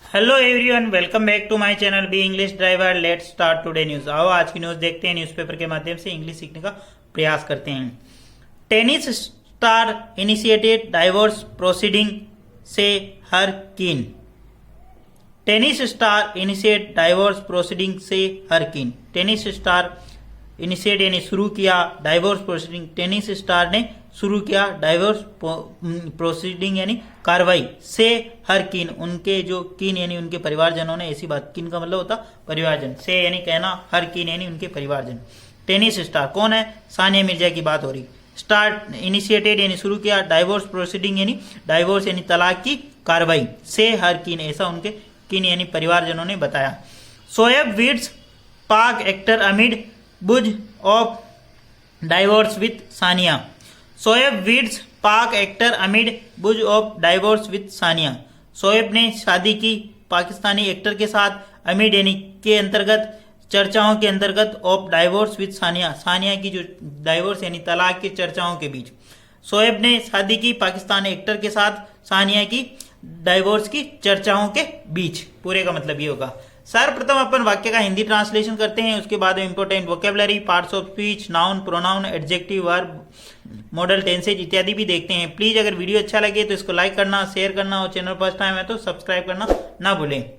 Hello everyone, welcome back to my channel B English driver. Let's start today news. आओ आज की news देखते हैं। न्यूज़पेपर के माध्यम से इंग्लिश सीखने का प्रयास करते हैं। Tennis star initiated divorce proceeding से हर कीन। Tennis star initiate divorce proceeding से हर कीन। टेनिस स्टार इनिशिएट यानी शुरू किया, डाइवोर्स प्रोसीडिंग टेनिस स्टार ने शुरू किया, डाइवोर्स प्रोसीडिंग यानी कार्रवाई से हर कीन उनके जो कीन यानी उनके परिवारजनों ने, ऐसी बात, कीन का मतलब होता परिवारजन, से यानी कहना, हर कीन यानी उनके परिवारजन। टेनिस स्टार कौन है? सानिया मिर्जा की बात हो रही। स्टार्ट इनिशिएटेड यानी शुरू किया, डाइवोर्स प्रोसीडिंग यानी डाइवोर्स यानी तलाक की कार्रवाई से हर कीन, ऐसा उनके कीन यानी परिवारजनों ने बताया। Shoaib weds Pak actor amid buzz of divorce with Sania. Shoaib weds Pak actor amid buzz of divorce with Sania. Shoaib ने शादी की पाकिस्तानी एक्टर के साथ अमिड यानी के अंतर्गत, चर्चाओं के अंतर्गत, of divorce with Sania, Sania की जो डाइवोर्स यानी तलाक की चर्चाओं के बीच। शोएब ने शादी की पाकिस्तानी एक्टर के साथ सानिया की डाइवोर्स की चर्चाओं के बीच। पूरे का मतलब ये होगा। सर्वप्रथम अपन वाक्य का हिंदी ट्रांसलेशन करते हैं, उसके बाद important vocabulary, parts of speech, noun, pronoun, adjective, verb, model tenses इत्यादि भी देखते हैं। प्लीज अगर वीडियो अच्छा लगे तो इसको लाइक करना, शेयर करना और चैनल फर्स्ट टाइम है तो सब्सक्राइब करना ना भूलें।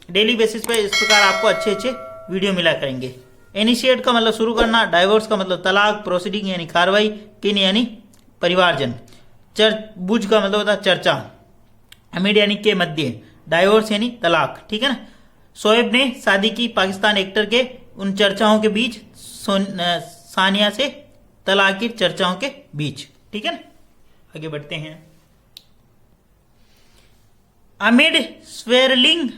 डेली बेसिस पे इस प्रकार आपको अच्छे अच्छे वीडियो मिला करेंगे। इनिशिएट का मतलब शुरू करना, डाइवोर्स का मतलब तलाक, प्रोसीडिंग यानी कार्रवाई, किन यानी परिवारजन, बुझ का मतलब होता चर्चा, अमिड यानी के मध्य, डाइवोर्स यानी तलाक। ठीक है ना। शोएब ने शादी की पाकिस्तान एक्टर के उन चर्चाओं के बीच, सानिया से तलाक की चर्चाओं के बीच। ठीक है ना। आगे बढ़ते हैं। Amid swirling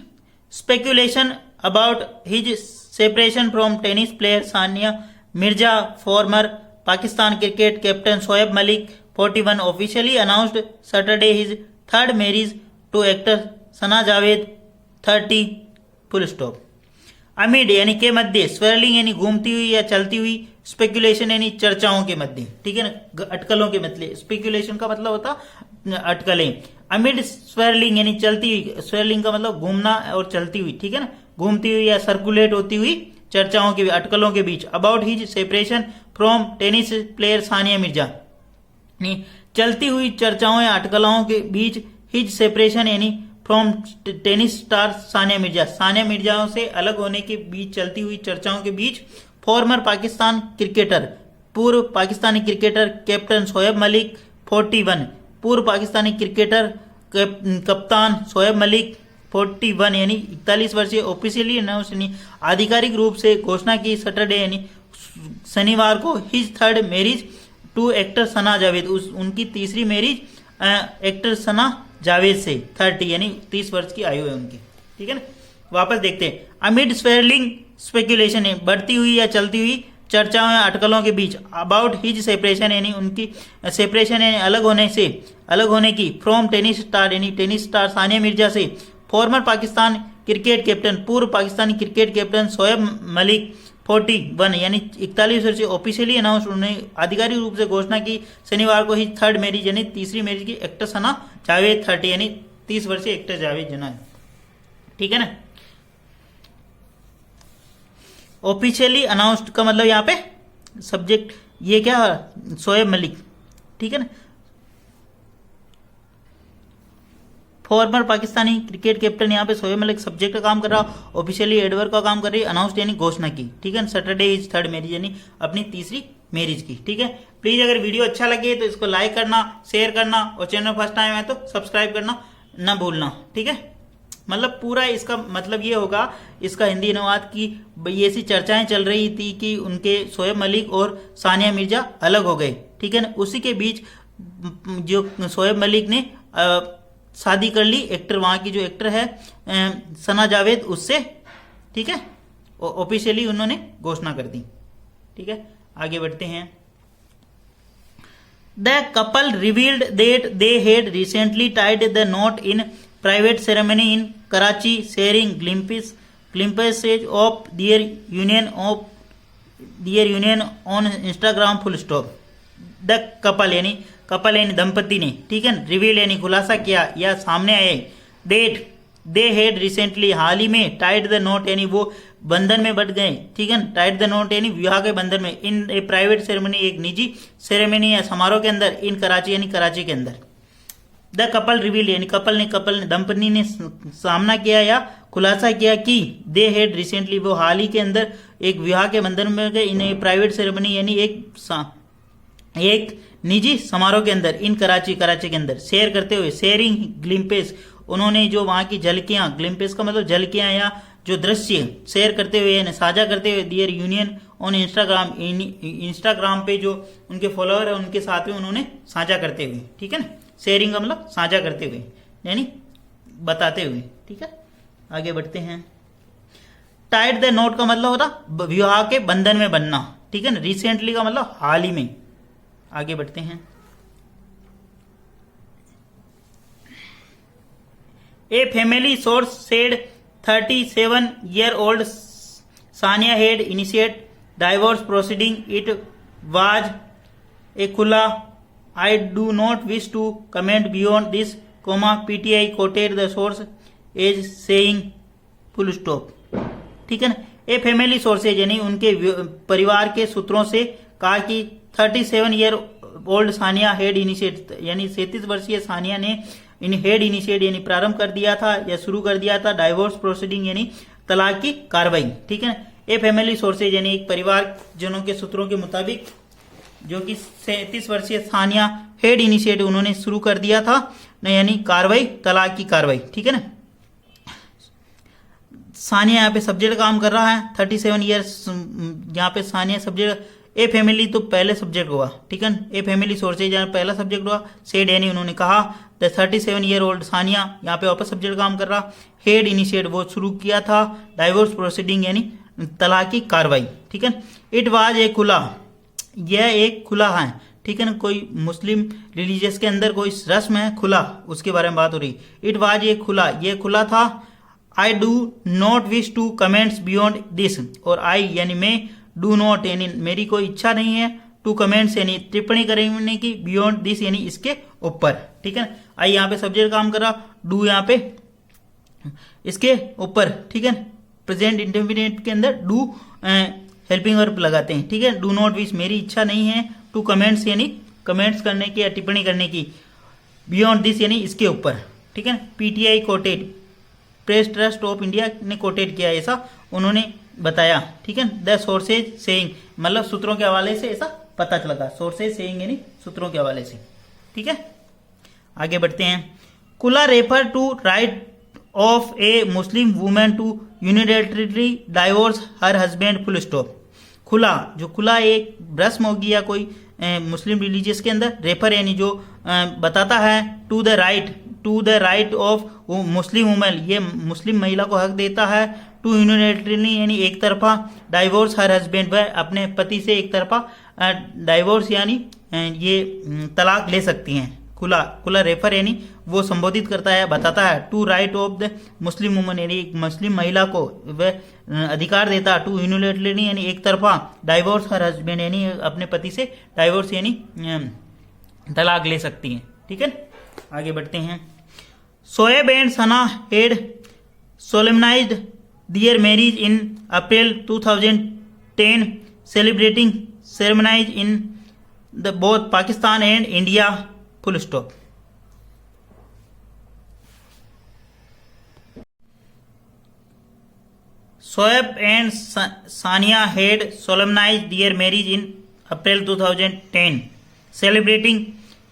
speculation about his separation from tennis player Sania Mirza, former Pakistan cricket captain Shoaib Malik 41 officially announced Saturday his third marriage to actor Sana Javed 30 full stop. Amid यानी के मध्य, स्वेरलिंग यानी घूमती हुई या चलती हुई, स्पेकुलेशन यानी चर्चाओं के मध्य। ठीक है ना, अटकलों के मतलब, स्पेकुलेशन का मतलब होता अटकलें। अमिड स्वेरलिंग यानी चलती हुई, स्वेरलिंग का मतलब घूमना और चलती हुई। ठीक है ना, घूमती हुई या सर्कुलेट होती हुई चर्चाओं के, अटकलों के बीच। About his separation from tennis player Sania Mirza, चलती हुई चर्चाओं या अटकलों के बीच। हिज सेपरेशन यानी from tennis star Sania Mirza, Sania Mirza से अलग होने के बीच चलती हुई चर्चाओं के बीच। फॉर्मर पाकिस्तान क्रिकेटर, पूर्व पाकिस्तानी क्रिकेटर कैप्टन शोएब मलिक 41, पूर्व पाकिस्तानी क्रिकेटर कप्तान शोएब मलिक 41 यानी 41 वर्षीय, ऑफिशियली अनाउंस यानी आधिकारिक रूप से घोषणा की सैटरडे यानी शनिवार को, his third marriage to actor Sana Javed, उनकी तीसरी मैरिज एक्टर सना जावेद से 30 यानी 30 वर्ष की आयु है उनकी। ठीक है ना। वापस देखते हैं। अमिड स्वेरलिंग स्पेकुलेशन है बढ़ती हुई या चलती हुई चर्चाओं या अटकलों के बीच। अबाउट हिज सेपरेशन यानी उनकी सेपरेशन यानी अलग होने से, अलग होने की। फ्रॉम टेनिस स्टार यानी टेनिस स्टार सानिया मिर्जा से। फॉर्मर पाकिस्तान क्रिकेट कैप्टन, पूर्व पाकिस्तानी क्रिकेट कैप्टन शोएब मलिक 41 यानी 41 वर्षीय, ऑफिशियली अनाउंस, उन्होंने आधिकारिक रूप से घोषणा की शनिवार को, हिज थर्ड मैरिज यानी तीसरी मैरिज की एक्टर सना जावेद 30 यानी 30 वर्षीय एक्टर जावेद जना। ठीक है ना। ऑफिशियली अनाउंस्ड का मतलब यहाँ पे सब्जेक्ट ये क्या, शोएब मलिक। ठीक है ना। फॉर्मर पाकिस्तानी क्रिकेट कैप्टन, यहाँ पे शोएब मलिक सब्जेक्ट का काम कर रहा, ऑफिशियली एडवर्ब का काम कर रही, अनाउंस्ड यानी घोषणा की। ठीक है। सैटरडे इज थर्ड मैरिज यानी अपनी तीसरी मैरिज की। ठीक है। प्लीज अगर वीडियो अच्छा लगे तो इसको लाइक करना, शेयर करना और चैनल फर्स्ट टाइम है तो सब्सक्राइब करना ना भूलना। ठीक है। मतलब पूरा इसका मतलब ये होगा, इसका हिंदी अनुवाद की ये ऐसी चर्चाएं चल रही थी कि उनके शोएब मलिक और सानिया मिर्जा अलग हो गए। ठीक है ना। उसी के बीच जो शोएब मलिक ने शादी कर ली, एक्टर, वहां की जो एक्टर है सना जावेद, उससे। ठीक है। ऑफिशियली उन्होंने घोषणा कर दी। ठीक है। आगे बढ़ते हैं। The couple revealed that they had recently tied the knot in private ceremony in Karachi, sharing glimpses of their union on Instagram full stop. The couple यानी दंपति ने, ठीक है, रिवील यानी खुलासा किया या सामने आए, डेट दे हेड रिसेंटली, हाल ही में, टाइड द नोट यानी वो बंधन में बंध गए, ठीक है, टाइड द नोट यानी विवाह के बंधन में, इन ए प्राइवेट सेरेमनी, एक निजी सेरेमनी या समारोह के अंदर, इन कराची यानी कराची के अंदर। द कपल रिवील यानी कपल ने दंपति ने सामना किया या खुलासा किया कि दे हेड रिसेंटली, वो हाल ही के अंदर एक विवाह के बंधन में गए, इन ए प्राइवेट सेरेमनी यानी एक निजी समारोह के अंदर, इन कराची के अंदर। शेयर करते हुए, शेयरिंग ग्लिम्पेस, उन्होंने जो वहां की झलकियां, ग्लिम्पेस का मतलब झलकियां या जो दृश्य, शेयर करते हुए यानी साझा करते हुए, दियर यूनियन ऑन इंस्टाग्राम पे जो उनके फॉलोअर है उनके साथ में उन्होंने साझा करते हुए, ठीक है ना, शेयरिंग का मतलब साझा करते हुए यानी बताते हुए, ठीक है। आगे बढ़ते हैं। टाइड द नोट का मतलब होता विवाह के बंधन में बनना, ठीक है ना। रिसेंटली का मतलब हाल ही में। आगे बढ़ते हैं। A family source said 37-year-old Sania had initiate divorce proceeding, it was a खुला, I do not wish to comment beyond this, PTI quoted the source as saying, full stop, ठीक है ना। ए फैमिली सोर्सेज यानी उनके परिवार के सूत्रों से कहा कि 37-year-old सानिया हेड इनिशिएट यानी 37 वर्षीय सानिया ने इन हेड इनिशिएट यानी प्रारंभ कर दिया था या शुरू कर दिया था डाइवोर्स प्रोसीडिंग यानी तलाक की कार्रवाई, ठीक है ना। ए फैमिली सोर्सेज यानी एक परिवार जनों के सूत्रों के मुताबिक जो कि 37 वर्षीय सानिया हेड इनिशिएट उन्होंने शुरू कर दिया था यानी कार्रवाई, तलाक की कार्रवाई, ठीक है ना। सानिया यहाँ पे सब्जेक्ट काम कर रहा है, 37 ईयर्स यहाँ पे सानिया सब्जेक्ट, ए फैमिली तो पहले सब्जेक्ट हुआ, ठीक है। ए फैमिली सोर्सेज यहाँ पहला सब्जेक्ट हुआ, सेड यानी उन्होंने कहा, द 37-year-old सानिया यहाँ पे वापस सब्जेक्ट काम कर रहा, हेड इनिशिएट वो शुरू किया था, डाइवोर्स प्रोसीडिंग यानी तलाक की कार्रवाई, ठीक है। इट वाज ए खुला, यह एक खुला है, ठीक है ना। कोई मुस्लिम रिलीजियस के अंदर कोई रस्म है खुला, उसके बारे में बात हो रही। इट वाज ए खुला, ये खुला था। I do not wish to comments beyond this, और आई यानी मैं, डू नॉट यानी मेरी कोई इच्छा नहीं है, टू कमेंट्स यानी टिप्पणी करने की, बियॉन्ड दिस यानी इसके ऊपर, ठीक है। आई यहाँ पे सब्जेक्ट काम कर रहा, डू यहाँ पे इसके ऊपर, ठीक है। प्रेजेंट इंडेफिनिट के अंदर डू हेल्पिंग वर्ब लगाते हैं, ठीक है। डू नॉट विश मेरी इच्छा नहीं है, टू कमेंट्स यानी कमेंट्स करने की या टिप्पणी करने की, बियॉन्ड दिस यानी इसके ऊपर, ठीक है। PTI coated, press trust of India ने कोटेड किया, ऐसा उन्होंने बताया, ठीक है। द सोर्सेज सेइंग मतलब सूत्रों के हवाले से ऐसा पता चला था, सोर्सेज सेइंग यानी सूत्रों के हवाले से, ठीक है। आगे बढ़ते हैं। कुला refer to right of a Muslim women to unilaterally divorce her husband, full stop. खुला, जो खुला एक रस्म होगी या कोई मुस्लिम रिलीजियस के अंदर, रेफर यानी जो बताता है, to the right of Muslim women, ये मुस्लिम महिला को हक देता है, टू यूनिलैटरली यानी एक तरफा, डाइवोर्स हर हस्बैंड, वह अपने पति से एक तरफा डाइवोर्स यानी ये तलाक ले सकती हैं। खुला रेफर यानी वो संबोधित करता है, बताता है, to right of the Muslim woman यानी एक मुस्लिम महिला को वह अधिकार देता है, टू यूनिलैटरली यानी एक तरफा, डाइवोर्स हर हस्बैंड यानी अपने पति से डाइवोर्स यानी तलाक ले सकती हैं, ठीक है। आगे बढ़ते हैं। Shoaib and Sana had solemnised their marriage in April 2010, celebrating ceremonies in the both Pakistan and India, full stop. Shoaib and Sania had solemnise their marriage in April 2010, celebrating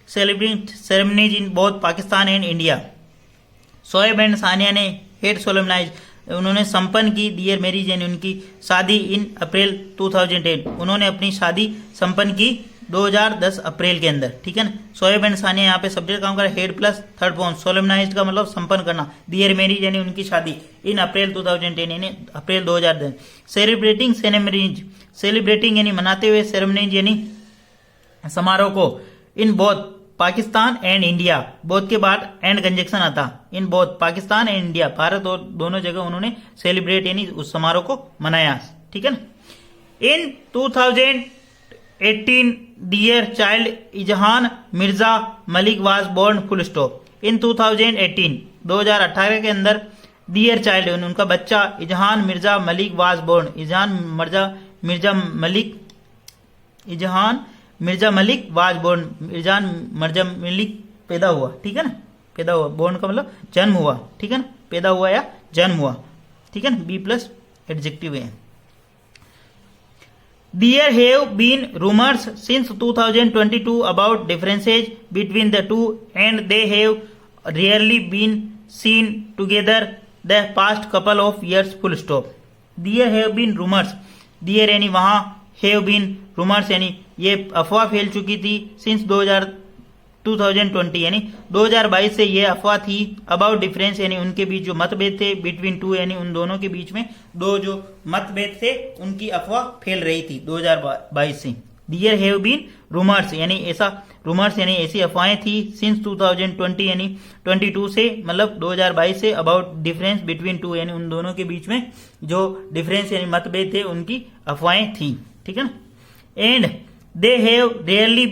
ceremonies in both Pakistan and India. Shoaib and Sania ने हेड सोलेमनाइज उन्होंने संपन्न की दियर marriage यानी उनकी शादी इन April 2010, उन्होंने अपनी शादी संपन्न की 2010 अप्रैल के अंदर, ठीक है ना। शोएब एंड सानिया यहाँ पे सब्जेक्ट काम कर, head plus third form, solemnised का मतलब संपन्न करना, दियर मैरिज यानी उनकी शादी इन अप्रैल 2010 यानी अप्रैल 2010। सेलिब्रेटिंग सेरेमनीज, सेलिब्रेटिंग यानी मनाते हुए, सेरेमनीज यानी समारोह को, इन both Pakistan and India, both के बाद एंड कंजक्शन आता, इन both Pakistan and India, Bharat और दोनों जगह उन्होंने सेलिब्रेट यानी उस समारोह को मनाया, ठीक है ना। In 2018 their child Izhaan Mirza Malik was born, full stop. In 2018 के अंदर डियर चाइल्ड, उनका बच्चा Izhaan Mirza Malik was born, Izhaan Mirza Malik was born, Izhaan Mirza Malik पैदा हुआ, ठीक है ना, पैदा हुआ, बोर्न का मतलब जन्म हुआ, ठीक है ना, पैदा हुआ या जन्म हुआ, ठीक है ना, बी प्लस एडजेक्टिव है। There have been rumors since 2022 about differences between the two, and they have rarely been seen together the past couple of years. Full stop. There have been rumors. There यानी वहाँ, have been rumors यानी ये अफवाह फैल चुकी थी since 2020 यानी 2022 से ये अफवाह थी अबाउट डिफरेंस यानी उनके बीच जो मतभेद थे, बिटवीन टू यानी उन दोनों के बीच में दो जो मतभेद थे उनकी अफवाह फैल रही थी 2022 से। दियर हैव बीन रूमर्स यानी ऐसा, रूमर्स यानी ऐसी अफवाहें थी सिंस 2020 यानी 22 से, मतलब 2022 से, अबाउट डिफरेंस बिटवीन टू यानी उन दोनों के बीच में जो डिफरेंस यानी मतभेद थे उनकी अफवाहें थी, ठीक है ना। And they have rarely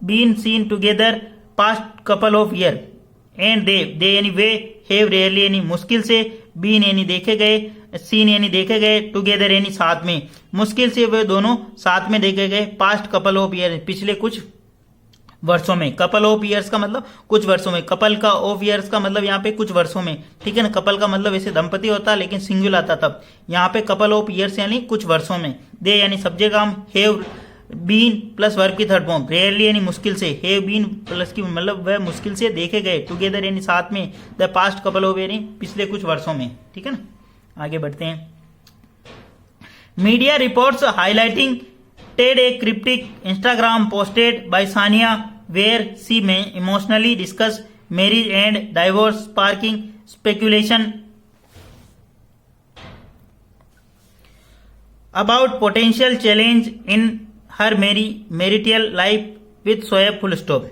been seen together past couple of year, and they यानी वे, हैव रेयरली यानी मुश्किल से, बीन यानी देखे गए, सीन यानी देखे गए, टुगेदर यानी साथ में, मुश्किल से वे दोनों साथ में देखे गए, पास्ट कपल ऑफ ईयर पिछले कुछ वर्षों में, कपल ऑफ ईयर्स का मतलब कुछ वर्षों में, कपल का ऑफ ईयर्स का मतलब यहाँ पे कुछ वर्षों में, ठीक है ना, कपल का मतलब ऐसे दंपति होता लेकिन सिंगुलर आता तब, यहाँ पे कपल ऑफ ईयर्स यानी कुछ वर्षों में, दे यानी सब्जेक्ट काम, हैव बीन प्लस वर्ब की थर्ड फॉर्म, रेयरली यानी मुश्किल से, हैव बीन प्लस की मतलब वह मुश्किल से देखे गए, टुगेदर यानी साथ में, द पास्ट कपल ऑफ यानी पिछले कुछ वर्षों में, ठीक है ना। आगे बढ़ते हैं। मीडिया रिपोर्ट्स हाईलाइटिंग टेड a cryptic Instagram posted by Sania where she में emotionally discuss marriage and divorce sparking speculation about potential challenge in her marital life with Shoaib full stop.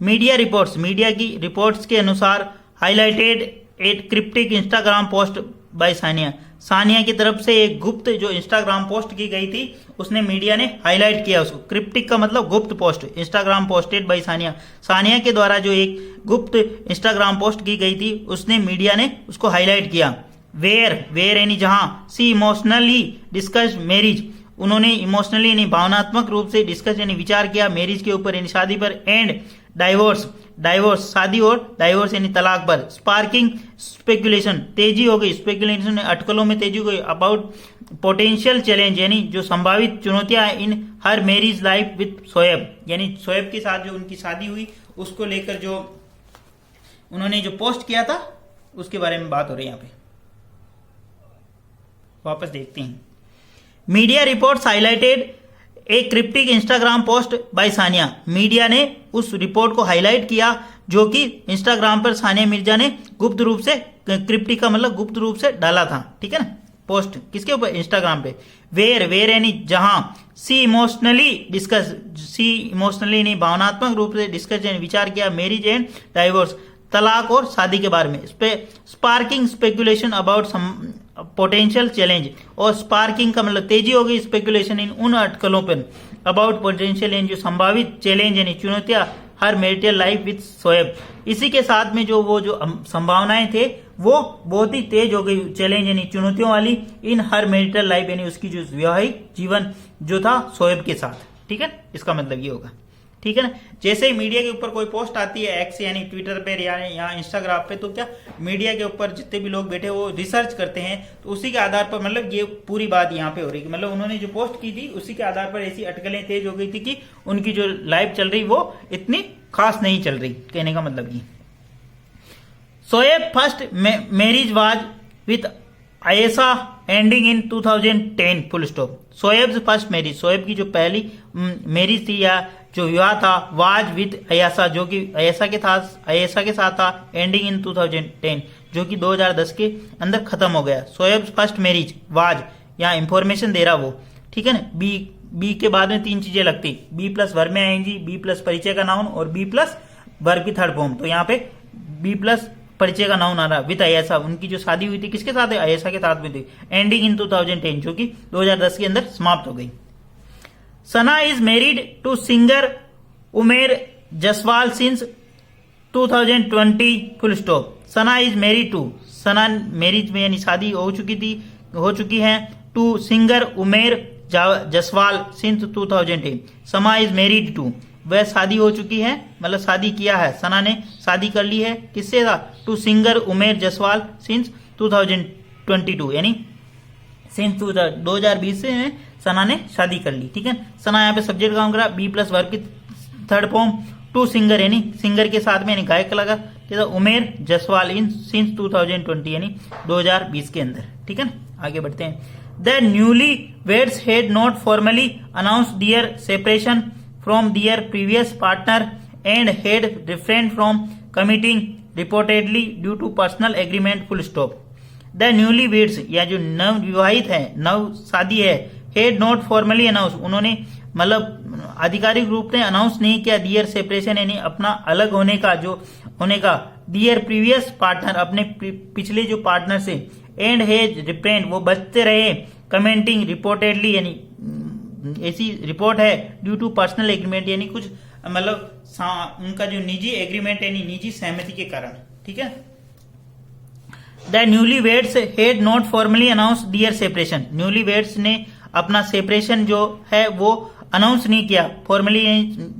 Media reports, media की रिपोर्ट्स के अनुसार highlighted एक cryptic Instagram post by Sania, Sania की तरफ से एक गुप्त जो इंस्टाग्राम पोस्ट की गई थी उसने मीडिया ने हाईलाइट किया उसको, क्रिप्टिक का मतलब गुप्त post, Instagram posted by Sania, Sania के द्वारा जो एक गुप्त इंस्टाग्राम पोस्ट की गई थी उसने मीडिया ने उसको हाईलाइट किया। वेयर यानी जहां, सी इमोशनली डिस्कस मैरिज, उन्होंने इमोशनली यानी भावनात्मक रूप से डिस्कस यानी विचार किया मैरिज के ऊपर यानी शादी पर, एंड डाइवोर्स शादी और डाइवोर्स यानी तलाक पर, स्पार्किंग स्पेकुलेशन तेजी हो गई, स्पेकुलेशन अटकलों में तेजी हो गई, अबाउट पोटेंशियल चैलेंज यानी जो संभावित चुनौतियां in her marriage life with Shoaib, यानी शोएब के साथ जो उनकी शादी हुई उसको लेकर जो उन्होंने जो पोस्ट किया था उसके बारे में बात हो रही है यहाँ पे। वापस देखते हैं। Media reports highlighted a cryptic Instagram post by Sania, media ने उस रिपोर्ट को हाईलाइट किया जो कि इंस्टाग्राम पर सानिया मिर्जा ने गुप्त रूप से, क्रिप्टिक का मतलब गुप्त रूप से डाला था, ठीक है ना, पोस्ट किसके ऊपर, इंस्टाग्राम पे। वेयर यानी जहां, सी इमोशनली नहीं भावनात्मक रूप से डिस्कस यानी विचार किया मैरिज एंड डाइवोर्स तलाक और शादी के बारे में, sparking speculation about potential challenge, और स्पार्किंग का मतलब तेजी हो गई, स्पेकुलेशन इन उन अटकलों पर, अबाउट पोटेंशियल यानी जो संभावित चैलेंज यानी चुनौतियां हर मैरिटल लाइफ विद शोएब, इसी के साथ में जो वो जो संभावनाएं थे वो बहुत ही तेज हो गई, चैलेंज यानी चुनौतियों वाली इन हर मैरिटल लाइफ यानी उसकी जो वैवाहिक जीवन जो था शोएब के साथ, ठीक है, इसका मतलब ये होगा, ठीक है ना। जैसे ही मीडिया के ऊपर कोई पोस्ट आती है एक्स यानी ट्विटर पे या इंस्टाग्राम पे, तो क्या मीडिया के ऊपर जितने भी लोग बैठे वो रिसर्च करते हैं, तो उसी के आधार पर मतलब ये पूरी बात यहाँ पे हो रही है, मतलब उन्होंने जो पोस्ट की थी उसी के आधार पर ऐसी अटकलें तेज हो गई थी कि उनकी जो लाइफ चल रही वो इतनी खास नहीं चल रही, कहने का मतलब ये। Shoaib first marriage was with Ayesha ending in 2010 full stop. Shoaib first marriage, Shoaib की जो पहली मैरिज थी या जो विवाह था, वाज विद अयशा जो कि अयशा के साथ था, एंडिंग इन 2010 जो कि 2010 के अंदर खत्म हो गया। शोएब फर्स्ट मैरिज वाज, यहाँ इंफॉर्मेशन दे रहा वो, ठीक है ना। बी के बाद में तीन चीजें लगती, बी प्लस वर्ब में आएंगी, बी प्लस परिचय का नाउन और बी प्लस वर्ब की थर्ड फॉर्म, तो यहाँ पे बी प्लस परिचय का नाउन आ रहा विद अयशा, उनकी जो शादी हुई थी किसके साथ है, अयशा के साथ में थी, एंडिंग इन 2010 जो कि 2010 के अंदर समाप्त हो गई। Sana is married to singer Umer Jaswal since 2020 full stop. Sana is married to, Sana marriage में यानी शादी हो चुकी है to singer Umer Jaswal since 2010। Sana is married to, वह शादी हो चुकी है, मतलब शादी किया है, सना ने शादी कर ली है, किससे था? To singer Umer Jaswal since 2022, यानी सिंस 2020 से सना ने शादी कर ली। ठीक है, सना यहाँ पे सब्जेक्ट काम करा, बी प्लस वर्ब की थर्ड फॉर्म, टू सिंगर यानी सिंगर के साथ में यानी गायक कलाकार, उमेर जसवाल इन सिंस 2020 यानी 2020 के अंदर। ठीक है ना, आगे बढ़ते हैं। The newly weds had not formally announce their separation from their previous partner and had refrained from committing reportedly due to personal agreement full stop. The newly weds, या जो नव विवाहित है, नव शादी है, हैड नॉट फॉर्मली अनाउंस, उन्होंने मतलब आधिकारिक रूप से अनाउंस नहीं किया दियर सेपरेशन यानी अपना अलग होने का दियर प्रीवियस पार्टनर, अपने पिछले जो पार्टनर से, एंड हेज रिप्रेंट, वो बचते रहे, कमेंटिंग रिपोर्टेडली यानी ऐसी रिपोर्ट है, ड्यू टू पर्सनल एग्रीमेंट यानी कुछ मतलब उनका जो निजी एग्रीमेंट यानी निजी सहमति के कारण। ठीक है, the newly weds had not formally announce their separation, newly weds ने अपना सेपरेशन जो है वो अनाउंस नहीं किया फॉर्मली,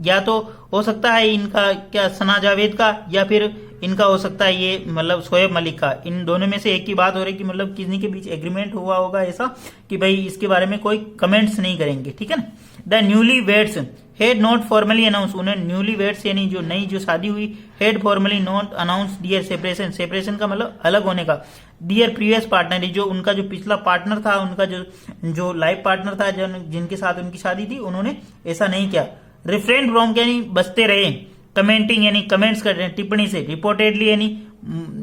या तो हो सकता है इनका क्या सना जावेद का, या फिर इनका हो सकता है ये मतलब शोएब मलिक का, इन दोनों में से एक की बात हो रही कि मतलब किसी के बीच एग्रीमेंट हुआ होगा ऐसा कि भाई इसके बारे में कोई कमेंट्स नहीं करेंगे। ठीक है ना, the newly weds had not formally announce, उन्हें न्यूली वेड्स यानी जो नई जो शादी हुई, had formally not announce their separation, separation का मतलब अलग होने का, दियर प्रीवियस पार्टनर, जो उनका जो पिछला पार्टनर था, उनका जो लाइफ पार्टनर था, जिनके साथ उनकी शादी थी, उन्होंने ऐसा नहीं किया। रिफ्रेन फ्रॉम यानी बचते रहे, कमेंटिंग यानी कमेंट्स कर रहे हैं टिप्पणी से, रिपोर्टेडली यानी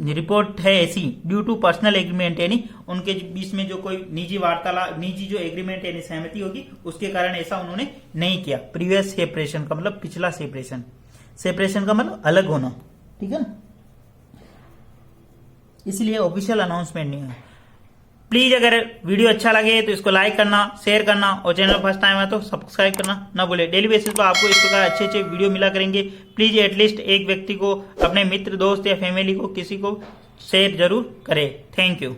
रिपोर्ट है ऐसी, ड्यू टू पर्सनल एग्रीमेंट यानी उनके बीच में जो कोई निजी वार्तालाप, निजी जो एग्रीमेंट यानी सहमति होगी उसके कारण ऐसा उन्होंने नहीं किया। प्रीवियस सेपरेशन का मतलब पिछला सेपरेशन, सेपरेशन का मतलब अलग होना। ठीक है ना, इसलिए ऑफिशियल अनाउंसमेंट नहीं है। प्लीज अगर वीडियो अच्छा लगे तो इसको लाइक करना, शेयर करना, और चैनल फर्स्ट टाइम है तो सब्सक्राइब करना ना भूले। डेली बेसिस पर आपको इस प्रकार अच्छे अच्छे वीडियो मिला करेंगे। प्लीज एटलीस्ट एक व्यक्ति को, अपने मित्र, दोस्त या फैमिली को, किसी को शेयर जरूर करें। Thank you.